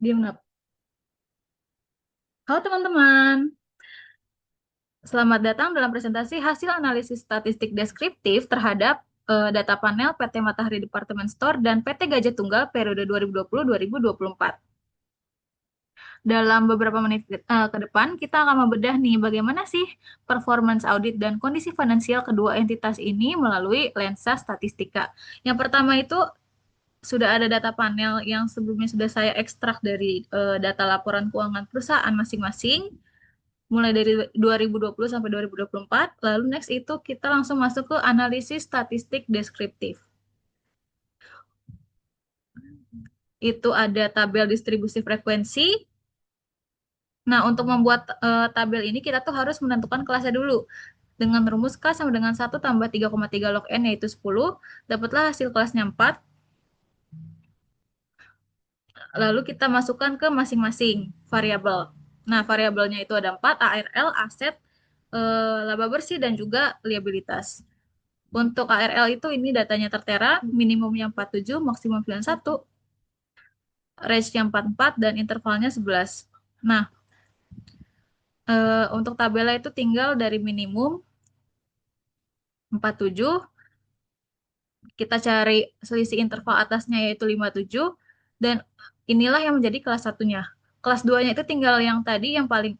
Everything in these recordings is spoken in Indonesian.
Diam nggak? Halo teman-teman, selamat datang dalam presentasi hasil analisis statistik deskriptif terhadap data panel PT Matahari Department Store dan PT Gajah Tunggal periode 2020-2024. Dalam beberapa menit ke depan, kita akan membedah nih bagaimana sih performance audit dan kondisi finansial kedua entitas ini melalui lensa statistika. Yang pertama itu sudah ada data panel yang sebelumnya sudah saya ekstrak dari data laporan keuangan perusahaan masing-masing mulai dari 2020 sampai 2024. Lalu next itu kita langsung masuk ke analisis statistik deskriptif. Itu ada tabel distribusi frekuensi. Nah, untuk membuat tabel ini kita tuh harus menentukan kelasnya dulu. Dengan rumus K sama dengan 1 tambah 3,3 log N yaitu 10, dapatlah hasil kelasnya 4. Lalu kita masukkan ke masing-masing variabel. Nah, variabelnya itu ada 4, ARL, aset, laba bersih, dan juga liabilitas. Untuk ARL itu ini datanya tertera, minimumnya 47, maksimum 91, range-nya 44, dan intervalnya 11. Nah, untuk tabelnya itu tinggal dari minimum 47, kita cari selisih interval atasnya yaitu 57, dan inilah yang menjadi kelas satunya. Kelas 2-nya itu tinggal yang tadi yang paling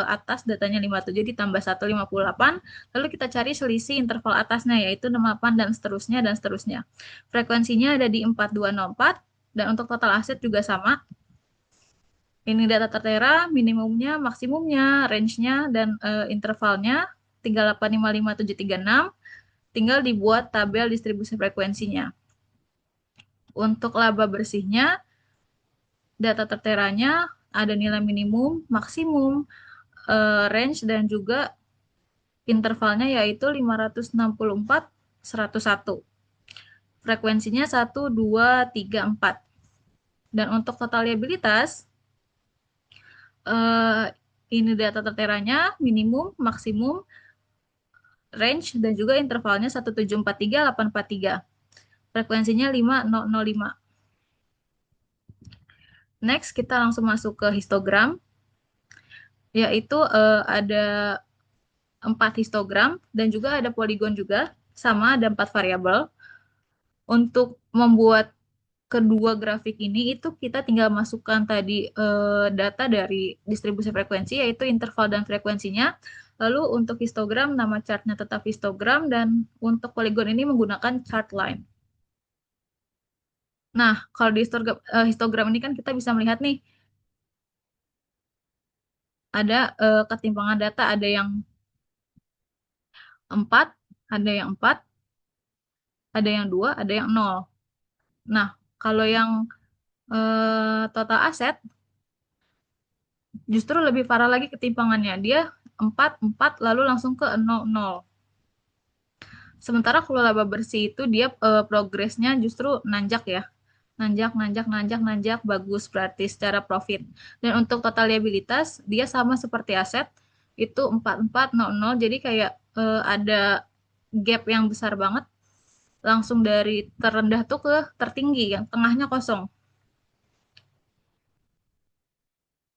atas datanya 57 ditambah 1, 58, lalu kita cari selisih interval atasnya yaitu 68 dan seterusnya dan seterusnya. Frekuensinya ada di 4204 dan untuk total aset juga sama. Ini data tertera, minimumnya, maksimumnya, range-nya, dan intervalnya tinggal 855736. Tinggal dibuat tabel distribusi frekuensinya. Untuk laba bersihnya, data terteranya ada nilai minimum, maksimum, range, dan juga intervalnya yaitu 564, 101. Frekuensinya 1, 2, 3, 4. Dan untuk total liabilitas, eh, ini data terteranya, minimum, maksimum, range, dan juga intervalnya 1743, 843. Frekuensinya 5005. Next, kita langsung masuk ke histogram, yaitu ada 4 histogram dan juga ada poligon juga, sama ada 4 variabel. Untuk membuat kedua grafik ini itu kita tinggal masukkan tadi data dari distribusi frekuensi yaitu interval dan frekuensinya. Lalu untuk histogram nama chartnya tetap histogram dan untuk poligon ini menggunakan chart line. Nah, kalau di histogram ini kan kita bisa melihat nih ada ketimpangan data, ada yang 4, ada yang 4, ada yang 2, ada yang 0. Nah, kalau yang total aset justru lebih parah lagi ketimpangannya. Dia 4 4 lalu langsung ke 0 0. Sementara kalau laba bersih itu dia progresnya justru nanjak ya. Nanjak, nanjak, nanjak, nanjak, bagus berarti secara profit. Dan untuk total liabilitas dia sama seperti aset, itu 4 4 0 0. Jadi kayak ada gap yang besar banget langsung dari terendah tuh ke tertinggi yang tengahnya kosong.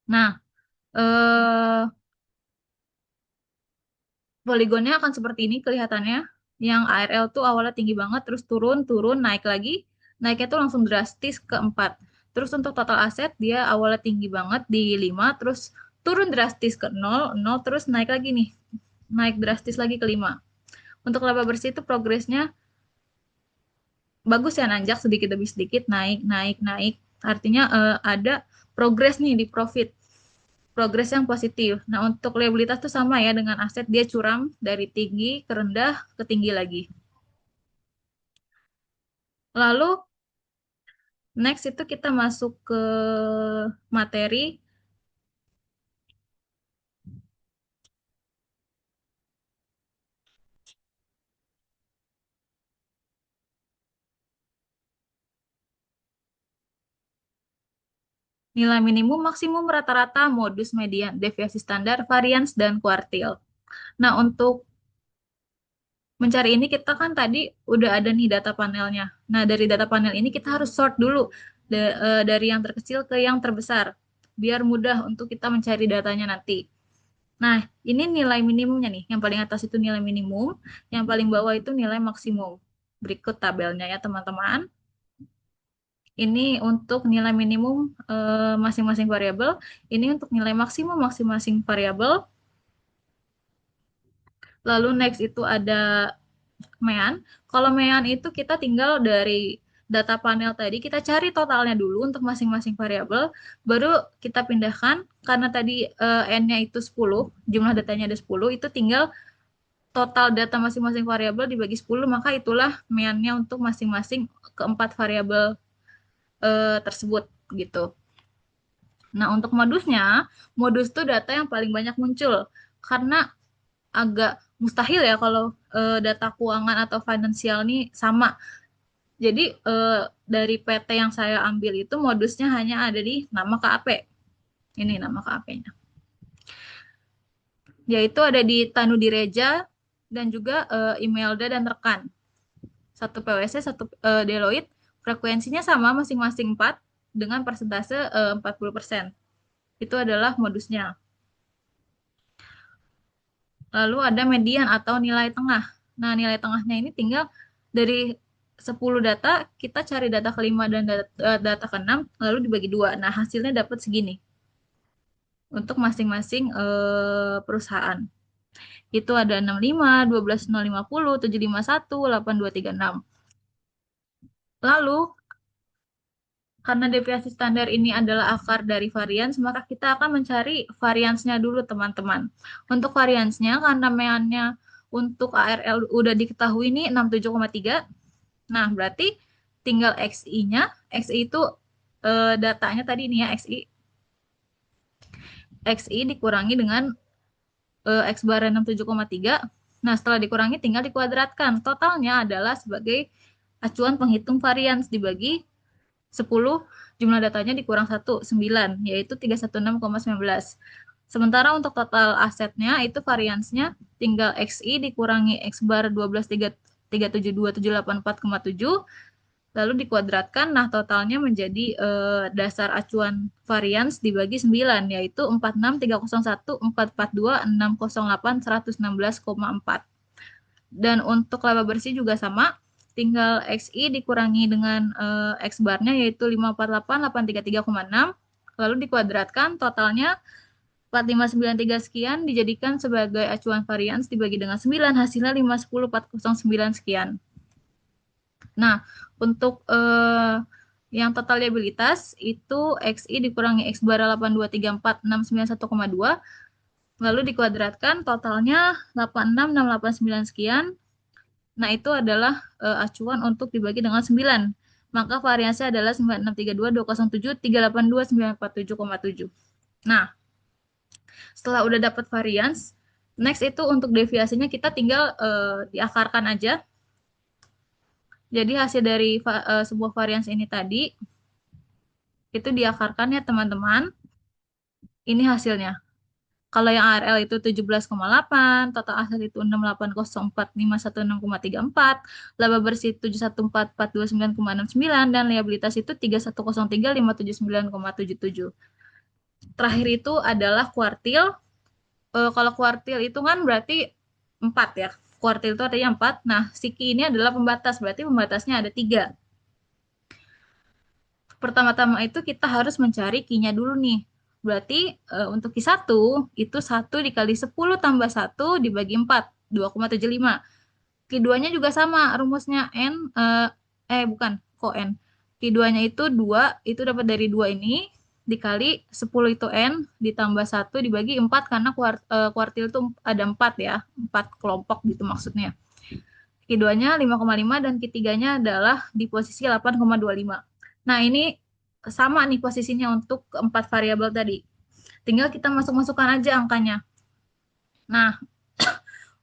Nah, eh poligonnya akan seperti ini kelihatannya. Yang ARL tuh awalnya tinggi banget, terus turun, turun, naik lagi. Naiknya tuh langsung drastis ke 4. Terus untuk total aset, dia awalnya tinggi banget di 5, terus turun drastis ke 0, 0, terus naik lagi nih. Naik drastis lagi ke 5. Untuk laba bersih itu progresnya bagus ya, nanjak sedikit demi sedikit, naik, naik, naik. Artinya ada progres nih di profit. Progres yang positif. Nah, untuk liabilitas itu sama ya dengan aset, dia curam dari tinggi ke rendah ke tinggi lagi. Lalu next itu kita masuk ke materi. Nilai minimum, maksimum, rata-rata, modus, median, deviasi standar, varians, dan kuartil. Nah, untuk mencari ini kita kan tadi udah ada nih data panelnya. Nah, dari data panel ini kita harus sort dulu. dari yang terkecil ke yang terbesar, biar mudah untuk kita mencari datanya nanti. Nah, ini nilai minimumnya nih. Yang paling atas itu nilai minimum, yang paling bawah itu nilai maksimum. Berikut tabelnya ya, teman-teman. Ini untuk nilai minimum masing-masing variabel. Ini untuk nilai maksimum masing-masing variabel. Lalu next itu ada mean. Kalau mean itu kita tinggal dari data panel tadi, kita cari totalnya dulu untuk masing-masing variabel, baru kita pindahkan, karena tadi n-nya itu 10, jumlah datanya ada 10, itu tinggal total data masing-masing variabel dibagi 10, maka itulah mean-nya untuk masing-masing keempat variabel tersebut gitu. Nah, untuk modusnya, modus itu data yang paling banyak muncul karena agak mustahil ya kalau data keuangan atau finansial ini sama. Jadi dari PT yang saya ambil itu modusnya hanya ada di nama KAP. Ini nama KAP-nya. Yaitu ada di Tanu Direja dan juga Imelda dan rekan. Satu PwC, satu Deloitte. Frekuensinya sama masing-masing 4 dengan persentase 40%. Itu adalah modusnya. Lalu ada median atau nilai tengah. Nah, nilai tengahnya ini tinggal dari 10 data, kita cari data kelima dan data keenam, lalu dibagi dua. Nah, hasilnya dapat segini untuk masing-masing perusahaan. Itu ada 65, 12, 050, 751, 8236. Lalu, karena deviasi standar ini adalah akar dari varians, maka kita akan mencari variansnya dulu, teman-teman. Untuk variansnya, karena meannya untuk ARL udah diketahui ini 67,3. Nah, berarti tinggal XI-nya. XI itu datanya tadi ini ya, XI. XI dikurangi dengan X bar 67,3. Nah, setelah dikurangi tinggal dikuadratkan. Totalnya adalah sebagai acuan penghitung varians dibagi 10, jumlah datanya dikurang 1, 9, yaitu 316,19. Sementara untuk total asetnya itu variansnya tinggal XI dikurangi X bar 12,372,784,7, lalu dikuadratkan. Nah, totalnya menjadi dasar acuan varians dibagi 9, yaitu 46301, 442, 608, 116,4. Dan untuk laba bersih juga sama, tinggal XI dikurangi dengan X barnya yaitu 548.833,6, lalu dikuadratkan, totalnya 4593 sekian dijadikan sebagai acuan varians dibagi dengan 9, hasilnya 510.409 sekian. Nah, untuk yang total liabilitas itu XI dikurangi X bar 8234691,2, lalu dikuadratkan, totalnya 86689 sekian. Nah, itu adalah acuan untuk dibagi dengan 9. Maka variansinya adalah 96322073829477,7. Nah, setelah udah dapat varians, next itu untuk deviasinya kita tinggal diakarkan aja. Jadi hasil dari sebuah varians ini tadi itu diakarkan ya, teman-teman. Ini hasilnya. Kalau yang ARL itu 17,8, total aset itu 68045166,34, laba bersih 714.429,69, dan liabilitas itu 3103.579,77. Terakhir itu adalah kuartil. Kalau kuartil itu kan berarti 4 ya. Kuartil itu artinya 4. Nah, SIKI ini adalah pembatas, berarti pembatasnya ada 3. Pertama-tama itu kita harus mencari Q-nya dulu nih. Berarti untuk Q1 itu 1 dikali 10 tambah 1 dibagi 4, 2,75. Q2-nya juga sama, rumusnya N, bukan, kok N. Q2-nya itu 2, itu dapat dari 2 ini, dikali 10 itu N, ditambah 1 dibagi 4, karena kuartil itu ada 4 ya, 4 kelompok gitu maksudnya. Q2-nya 5,5 dan Q3-nya adalah di posisi 8,25. Nah, ini sama nih posisinya untuk keempat variabel tadi. Tinggal kita masuk-masukkan aja angkanya. Nah,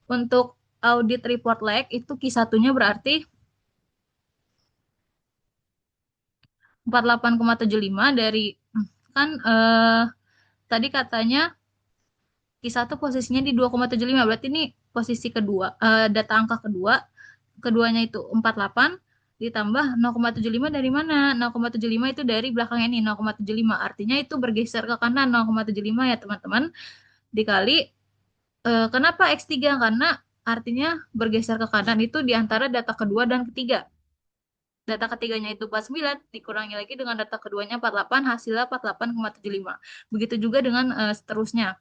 untuk audit report lag itu Q1-nya berarti 48,75 dari kan tadi katanya Q1 posisinya di 2,75, berarti ini posisi kedua, data angka kedua. Keduanya itu 48, ditambah 0,75 dari mana? 0,75 itu dari belakangnya ini 0,75. Artinya itu bergeser ke kanan 0,75 ya teman-teman. Dikali kenapa X3? Karena artinya bergeser ke kanan itu di antara data kedua dan ketiga. Data ketiganya itu 49, dikurangi lagi dengan data keduanya 48, hasilnya 48,75. Begitu juga dengan seterusnya.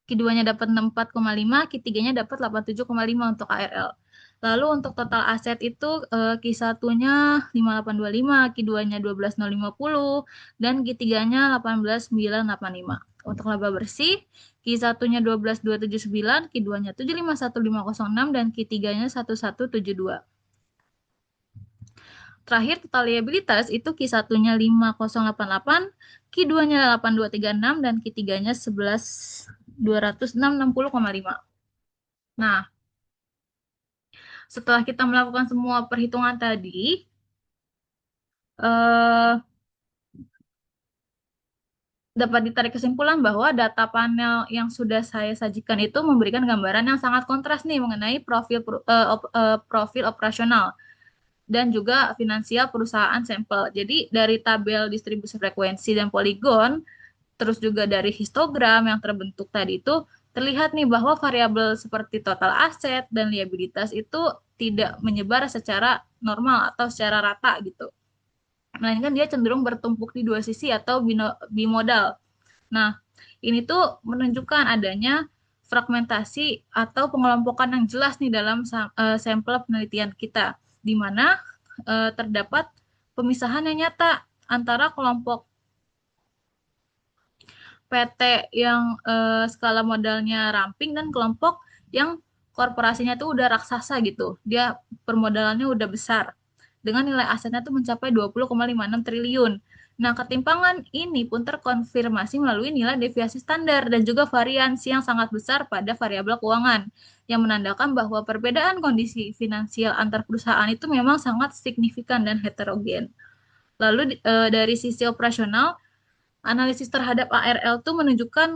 Q2-nya dapat 64,5, Q3-nya dapat 87,5 untuk ARL. Lalu untuk total aset itu Q1-nya 5825, Q2-nya 12050, dan Q3-nya 18985. Untuk laba bersih, Q1-nya 12279, Q2-nya 751506, dan Q3-nya 1172. Terakhir total liabilitas itu Q1-nya 5088, Q2-nya 8236, dan Q3-nya 11.206.60,5. Nah, setelah kita melakukan semua perhitungan tadi, eh, dapat ditarik kesimpulan bahwa data panel yang sudah saya sajikan itu memberikan gambaran yang sangat kontras nih mengenai profil operasional dan juga finansial perusahaan sampel. Jadi dari tabel distribusi frekuensi dan poligon, terus juga dari histogram yang terbentuk tadi itu terlihat nih bahwa variabel seperti total aset dan liabilitas itu tidak menyebar secara normal atau secara rata gitu. Melainkan dia cenderung bertumpuk di dua sisi atau bimodal. Nah, ini tuh menunjukkan adanya fragmentasi atau pengelompokan yang jelas nih dalam sampel penelitian kita, di mana terdapat pemisahan yang nyata antara kelompok PT yang skala modalnya ramping dan kelompok yang korporasinya tuh udah raksasa gitu. Dia permodalannya udah besar. Dengan nilai asetnya tuh mencapai 20,56 triliun. Nah, ketimpangan ini pun terkonfirmasi melalui nilai deviasi standar dan juga variansi yang sangat besar pada variabel keuangan yang menandakan bahwa perbedaan kondisi finansial antar perusahaan itu memang sangat signifikan dan heterogen. Lalu dari sisi operasional, analisis terhadap ARL itu menunjukkan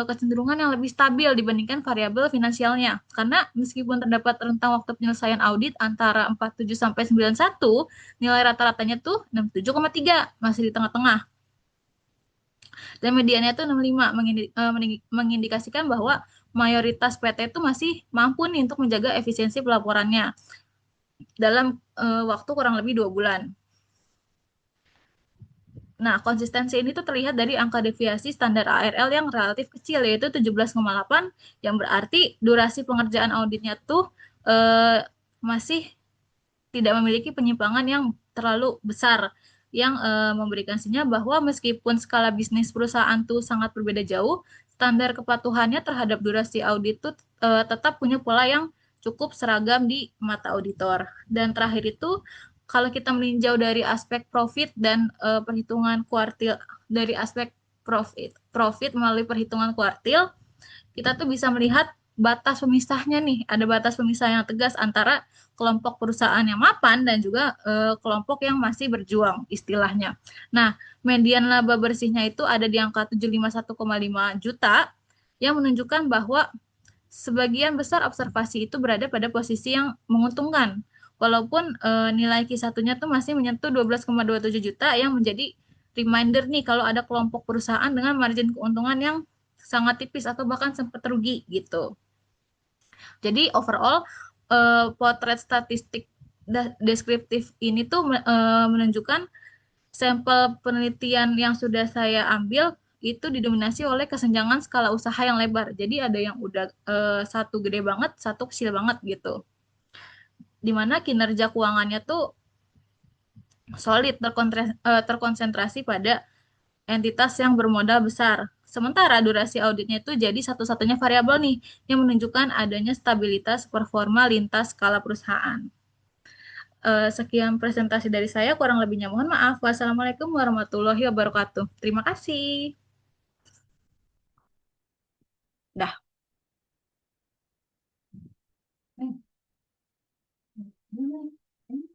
kecenderungan yang lebih stabil dibandingkan variabel finansialnya. Karena meskipun terdapat rentang waktu penyelesaian audit antara 47 sampai 91, nilai rata-ratanya tuh 67,3, masih di tengah-tengah. Dan mediannya itu 65, mengindikasikan bahwa mayoritas PT itu masih mampu nih untuk menjaga efisiensi pelaporannya dalam waktu kurang lebih 2 bulan. Nah, konsistensi ini tuh terlihat dari angka deviasi standar ARL yang relatif kecil, yaitu 17,8, yang berarti durasi pengerjaan auditnya tuh masih tidak memiliki penyimpangan yang terlalu besar, yang memberikan sinyal bahwa meskipun skala bisnis perusahaan tuh sangat berbeda jauh, standar kepatuhannya terhadap durasi audit tuh tetap punya pola yang cukup seragam di mata auditor. Dan terakhir itu, kalau kita meninjau dari aspek profit dan perhitungan kuartil, dari aspek profit melalui perhitungan kuartil, kita tuh bisa melihat batas pemisahnya nih. Ada batas pemisah yang tegas antara kelompok perusahaan yang mapan dan juga kelompok yang masih berjuang istilahnya. Nah, median laba bersihnya itu ada di angka 751,5 juta yang menunjukkan bahwa sebagian besar observasi itu berada pada posisi yang menguntungkan. Walaupun nilai Q1-nya tuh masih menyentuh 12,27 juta yang menjadi reminder nih kalau ada kelompok perusahaan dengan margin keuntungan yang sangat tipis atau bahkan sempat rugi gitu. Jadi overall potret statistik deskriptif ini tuh menunjukkan sampel penelitian yang sudah saya ambil itu didominasi oleh kesenjangan skala usaha yang lebar. Jadi ada yang udah satu gede banget, satu kecil banget gitu. Dimana kinerja keuangannya tuh solid terkonsentrasi pada entitas yang bermodal besar. Sementara durasi auditnya itu jadi satu-satunya variabel nih yang menunjukkan adanya stabilitas performa lintas skala perusahaan. Sekian presentasi dari saya, kurang lebihnya mohon maaf. Wassalamualaikum warahmatullahi wabarakatuh. Terima kasih. Dah.